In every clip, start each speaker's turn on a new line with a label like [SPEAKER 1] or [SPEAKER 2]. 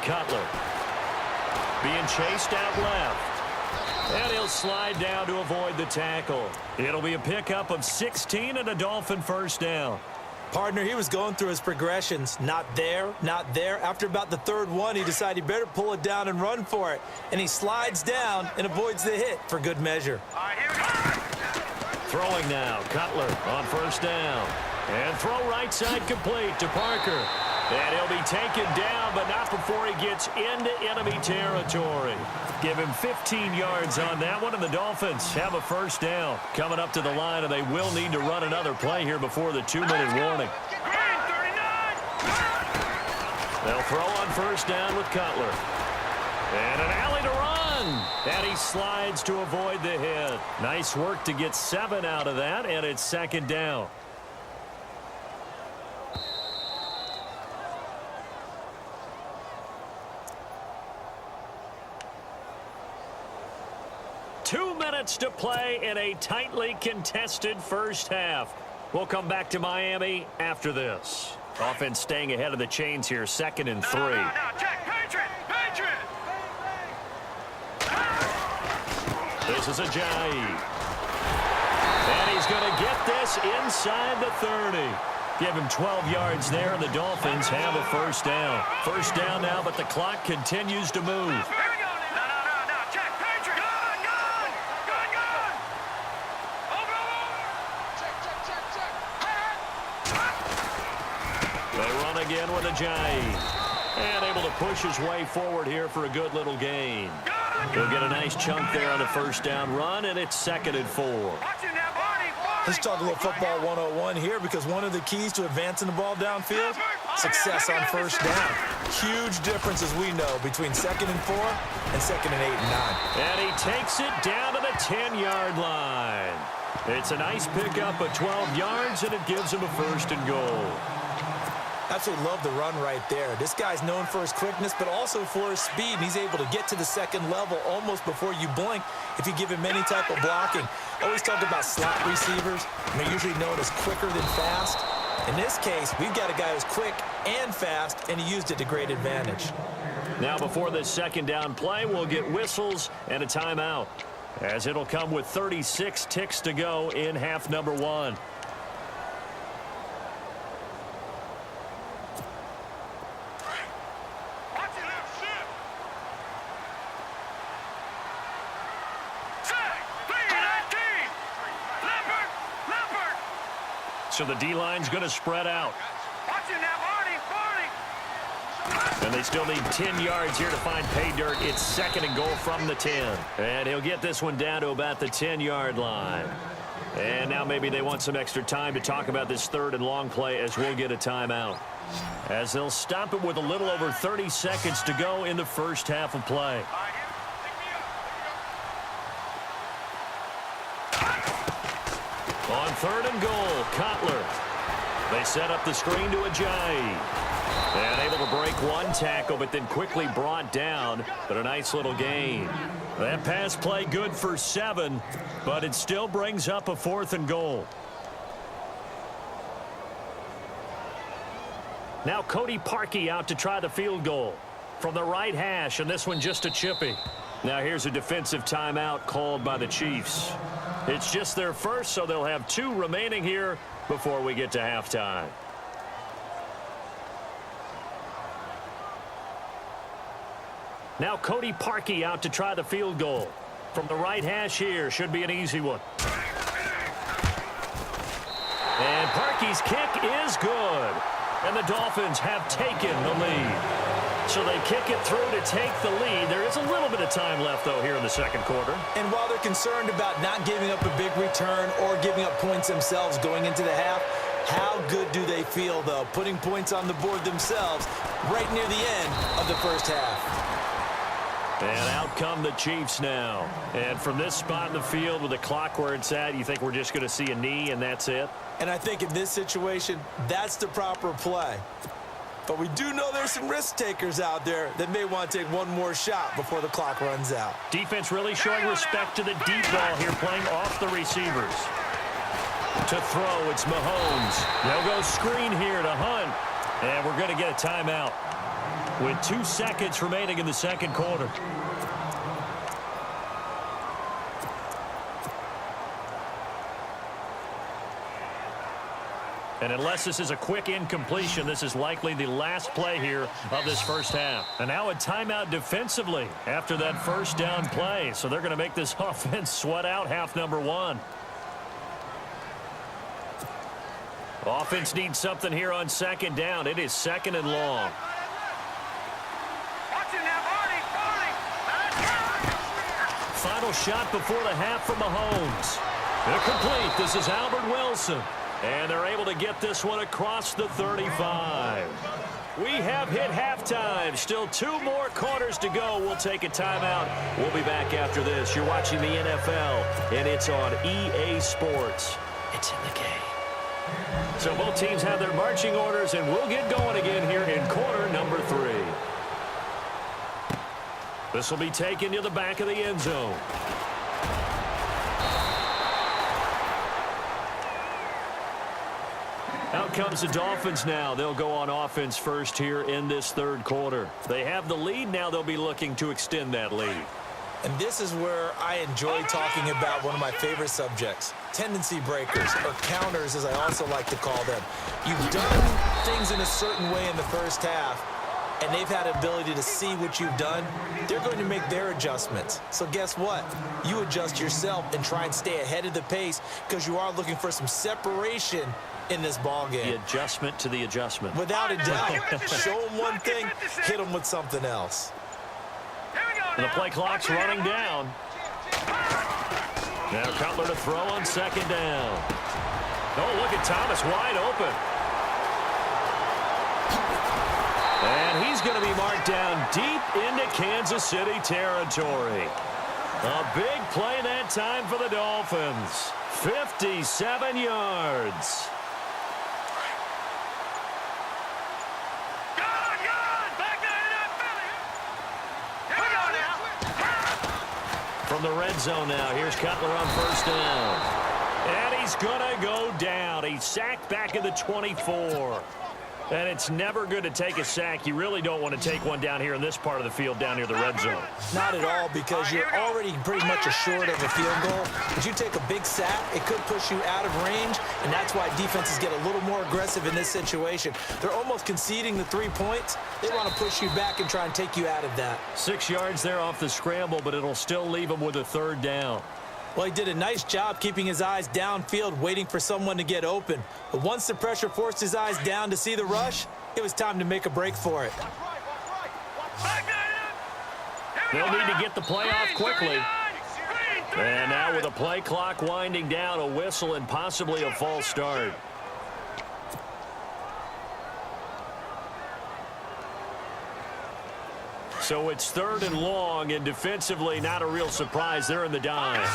[SPEAKER 1] Cutler. Being chased out left. And he'll slide down to avoid the tackle. It'll be a pickup of 16 and a Dolphin first down.
[SPEAKER 2] Partner, he was going through his progressions. Not there, not there. After about the third one, he decided he better pull it down and run for it. And he slides down and avoids the hit for good measure.
[SPEAKER 1] Throwing now, Cutler on first down. And throw right side complete to Parker. And he'll be taken down, but not before he gets into enemy territory. Give him 15 yards on that one, and the Dolphins have a first down. Coming up to the line, and they will need to run another play here before the 2-minute warning. They'll throw on first down with Cutler. And an alley to run. And he slides to avoid the hit. Nice work to get 7 out of that, and it's second down. To play in a tightly contested first half. We'll come back to Miami after this. Offense staying ahead of the chains here, 2nd and 3.
[SPEAKER 3] No, check, Patriot.
[SPEAKER 1] This is Ajayi. And he's going to get this inside the 30. Give him 12 yards there, and the Dolphins have a first down. First down now, but the clock continues to move. Again with Ajayi. And able to push his way forward here for a good little gain. He'll get a nice chunk there on the first down run, and it's 2nd and 4.
[SPEAKER 2] Let's talk a little football 101 here, because one of the keys to advancing the ball downfield, success on first down. Huge difference, as we know, between 2nd and 4 and 2nd and 8 and 9.
[SPEAKER 1] And he takes it down to the 10-yard line. It's a nice pickup of 12 yards, and it gives him a 1st and goal.
[SPEAKER 2] Absolutely love the run right there. This guy's known for his quickness, but also for his speed. And he's able to get to the 2nd level almost before you blink if you give him any type of blocking. Always talk about slot receivers, and they're usually known as quicker than fast. In this case, we've got a guy who's quick and fast, and he used it to great advantage.
[SPEAKER 1] Now before this 2nd down play, we'll get whistles and a timeout, as it'll come with 36 ticks to go in half number 1. So the D-line's going to spread out. And they still need 10 yards here to find pay dirt. It's 2nd and goal from the 10. And he'll get this one down to about the 10-yard line. And now maybe they want some extra time to talk about this 3rd and long play, as we'll get a timeout. As they'll stop it with a little over 30 seconds to go in the first half of play. On 3rd and goal, Cutler. They set up the screen to Ajayi. And able to break one tackle, but then quickly brought down. But a nice little gain. That pass play good for 7, but it still brings up a 4th and goal. Now Cody Parkey out to try the field goal from the right hash, and this one just a chippy. Now here's a defensive timeout called by the Chiefs. It's just their first, so they'll have 2 remaining here before we get to halftime. Now Cody Parkey out to try the field goal. From the right hash here, should be an easy one. And Parkey's kick is good. And the Dolphins have taken the lead. So they kick it through to take the lead. There is a little bit of time left, though, here in the 2nd quarter.
[SPEAKER 2] And while they're concerned about not giving up a big return or giving up points themselves going into the half, how good do they feel, though, putting points on the board themselves right near the end of the first half?
[SPEAKER 1] And out come the Chiefs now. And from this spot in the field with the clock where it's at, you think we're just going to see a knee and that's it?
[SPEAKER 2] And I think in this situation, that's the proper play. But we do know there's some risk takers out there that may want to take one more shot before the clock runs out.
[SPEAKER 1] Defense really showing respect to the deep ball here, playing off the receivers. To throw, it's Mahomes. They'll go screen here to Hunt. And we're going to get a timeout. with 2 seconds remaining in the second quarter. And unless this is a quick incompletion, this is likely the last play here of this first half. And now a timeout defensively after that first down play. So they're going to make this offense sweat out half number 1. Offense needs something here on second down. It is second and long. Final shot before the half from Mahomes. Incomplete. This is Albert Wilson. And they're able to get this one across the 35. We have hit halftime. Still 2 more quarters to go. We'll take a timeout. We'll be back after this. You're watching the NFL, and it's on EA Sports. It's in the game. So both teams have their marching orders, and we'll get going again here in quarter number 3. This will be taken to the back of the end zone. Out comes the Dolphins now. They'll go on offense first here in this third quarter. They have the lead. Now they'll be looking to extend that lead.
[SPEAKER 2] And this is where I enjoy talking about one of my favorite subjects, tendency breakers, or counters as I also like to call them. You've done things in a certain way in the first half, and they've had ability to see what you've done. They're going to make their adjustments. So guess what? You adjust yourself and try and stay ahead of the pace because you are looking for some separation in this ball game.
[SPEAKER 1] The adjustment to the adjustment.
[SPEAKER 2] Without a doubt. Show them one thing, hit them with something else.
[SPEAKER 1] And the play clock's running down. Now Cutler to throw on second down. Oh, look at Thomas wide open. And he's going to be marked down deep into Kansas City territory. A big play that time for the Dolphins. 57 yards. From the red zone now, here's Cutler on first down. And he's going to go down. He's sacked back at the 24. And it's never good to take a sack. You really don't want to take one down here in this part of the field, down near the red zone.
[SPEAKER 2] Not at all, because you're already pretty much assured of a field goal. But you take a big sack, it could push you out of range, and that's why defenses get a little more aggressive in this situation. They're almost conceding the 3 points. They want to push you back and try and take you out of that.
[SPEAKER 1] 6 yards there off the scramble, but it'll still leave him with a third down.
[SPEAKER 2] Well, he did a nice job keeping his eyes downfield, waiting for someone to get open. But once the pressure forced his eyes down to see the rush, it was time to make a break for it.
[SPEAKER 1] They'll need to get the play off quickly. And now with the play clock winding down, a whistle and possibly a false start. So it's third and long, and defensively not a real surprise. They're in the dime.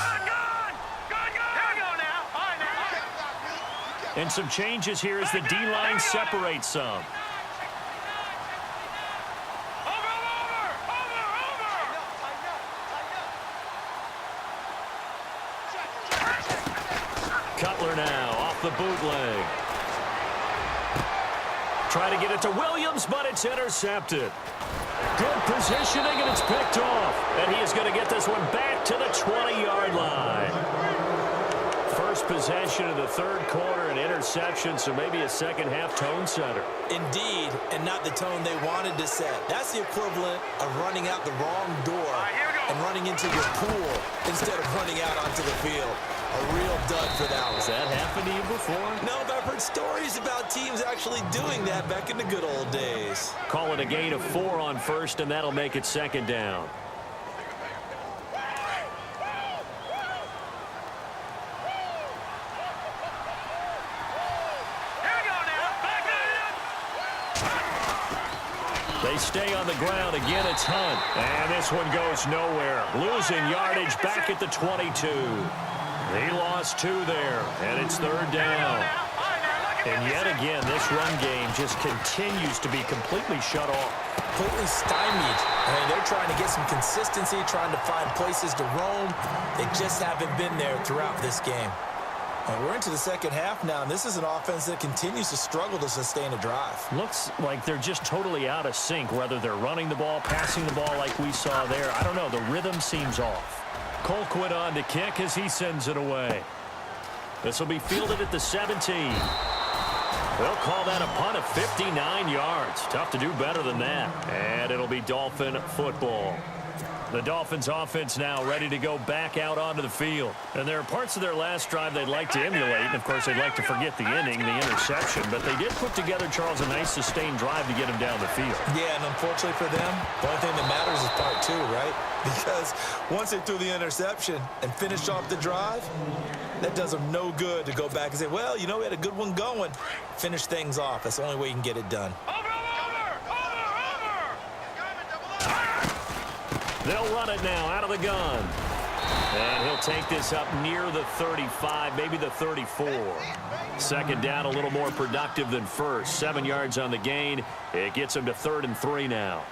[SPEAKER 1] And some changes here as the D-line separates some. Cutler now off the bootleg. Try to get it to Williams, but it's intercepted. Good positioning, and it's picked off. And he is going to get this one back to the 20-yard line. First possession of the third quarter, an interception, so maybe a second-half tone setter.
[SPEAKER 2] Indeed, and not the tone they wanted to set. That's the equivalent of running out the wrong door and running into your pool instead of running out onto the field. A real dud for that one.
[SPEAKER 1] Has that happened to you before?
[SPEAKER 2] No, but I've heard stories about teams actually doing that back in the good old days.
[SPEAKER 1] Call it a gain of 4 on first, and that'll make it second down. They stay on the ground. Again, it's Hunt. And this one goes nowhere. Losing yardage back at the 22. He lost 2 there, and it's third down. And yet again, this run game just continues to be completely shut off.
[SPEAKER 2] Completely stymied. I mean, they're trying to get some consistency, trying to find places to roam. They just haven't been there throughout this game. And we're into the second half now, and this is an offense that continues to struggle to sustain a drive.
[SPEAKER 1] Looks like they're just totally out of sync, whether they're running the ball, passing the ball like we saw there. I don't know. The rhythm seems off. Colquitt on to kick as he sends it away. This will be fielded at the 17. They'll call that a punt of 59 yards. Tough to do better than that. And it'll be Dolphin football. The Dolphins offense now ready to go back out onto the field. And there are parts of their last drive they'd like to emulate. And, of course, they'd like to forget the inning, the interception. But they did put together, Charles, a nice sustained drive to get him down the field.
[SPEAKER 2] Yeah, and unfortunately for them, the only thing that matters is part two, right? Because once they threw the interception and finished off the drive, that does them no good to go back and say, well, you know, we had a good one going. Finish things off. That's the only way you can get it done.
[SPEAKER 1] They'll run it now out of the gun. And he'll take this up near the 35, maybe the 34. Second down, a little more productive than first. 7 yards on the gain. It gets him to 3rd and 3 now.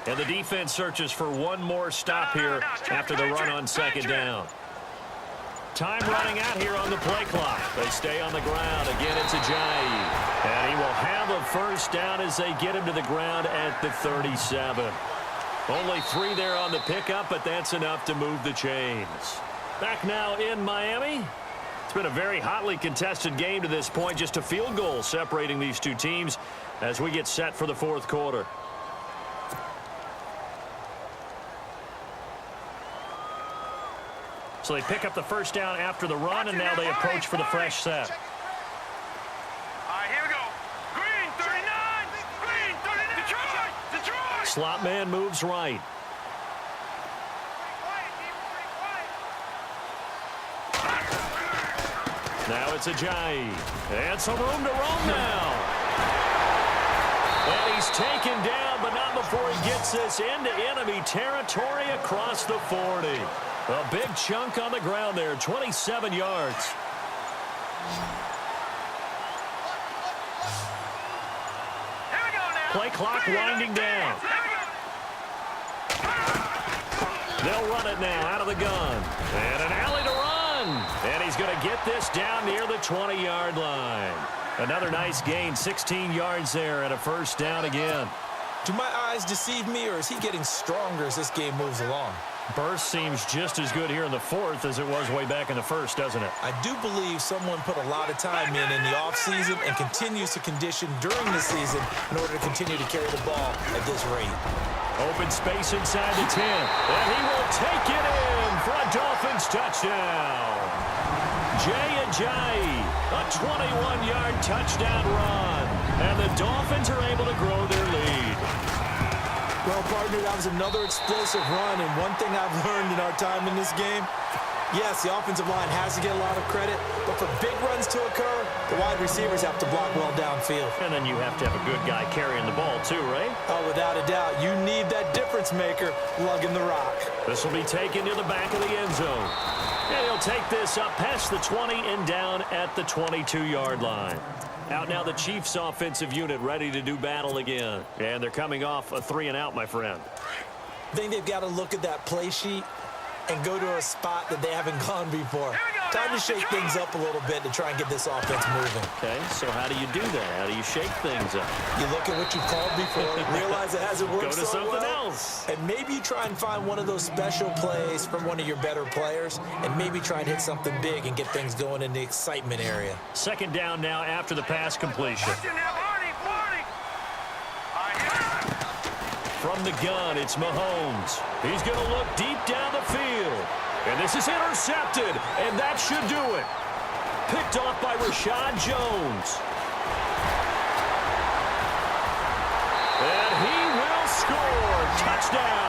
[SPEAKER 1] And the defense searches for one more stop here after the run on second down. Time running out here on the play clock. They stay on the ground. Again, it's Ajayi. And he will have a first down as they get him to the ground at the 37. Only 3 there on the pickup, but that's enough to move the chains. Back now in Miami. It's been a very hotly contested game to this point. Just a field goal separating these two teams as we get set for the fourth quarter. So they pick up the first down after the run, and now they approach for the fresh set.
[SPEAKER 3] All right, here we go. Green, 39. Green, 39. Detroit.
[SPEAKER 1] Slot man moves right. Now it's Ajayi. And some room to roam now. And he's taken down, but not before he gets this into enemy territory across the 40. A big chunk on the ground there, 27 yards.
[SPEAKER 3] Here we go now.
[SPEAKER 1] Play clock winding down. They'll run it now out of the gun. And an alley to run. And he's going to get this down near the 20-yard line. Another nice gain, 16 yards there, and a first down again.
[SPEAKER 2] Do my eyes deceive me, or is he getting stronger as this game moves along?
[SPEAKER 1] Burst seems just as good here in the fourth as it was way back in the first, doesn't it?
[SPEAKER 2] I do believe someone put a lot of time in the offseason and continues to condition during the season in order to continue to carry the ball at this rate.
[SPEAKER 1] Open space inside the 10. And he will take it in for a Dolphins touchdown. Ajayi, a 21-yard touchdown run. And the Dolphins are able to grow their lead.
[SPEAKER 2] Well, partner, that was another explosive run, and one thing I've learned in our time in this game, yes, the offensive line has to get a lot of credit, but for big runs to occur, the wide receivers have to block well downfield.
[SPEAKER 1] And then you have to have a good guy carrying the ball too, right?
[SPEAKER 2] Oh, without a doubt. You need that difference maker lugging the rock.
[SPEAKER 1] This will be taken to the back of the end zone. And he'll take this up past the 20 and down at the 22-yard line. Out now the Chiefs offensive unit ready to do battle again. And they're coming off a 3-and-out, my friend.
[SPEAKER 2] I think they've got to look at that play sheet and go to a spot that they haven't gone before. Time to shake things up a little bit to try and get this offense moving.
[SPEAKER 1] Okay, so how do you do that? How do you shake things up?
[SPEAKER 2] You look at what you've called before, realize it hasn't worked
[SPEAKER 1] Go to
[SPEAKER 2] so
[SPEAKER 1] something
[SPEAKER 2] well,
[SPEAKER 1] else.
[SPEAKER 2] and maybe you try and find one of those special plays from one of your better players, and maybe try and hit something big and get things going in the excitement area.
[SPEAKER 1] Second down now after the pass completion. From the gun, it's Mahomes. He's going to look deep down the field. And this is intercepted, and that should do it. Picked off by Rashad Jones. And he will score. Touchdown.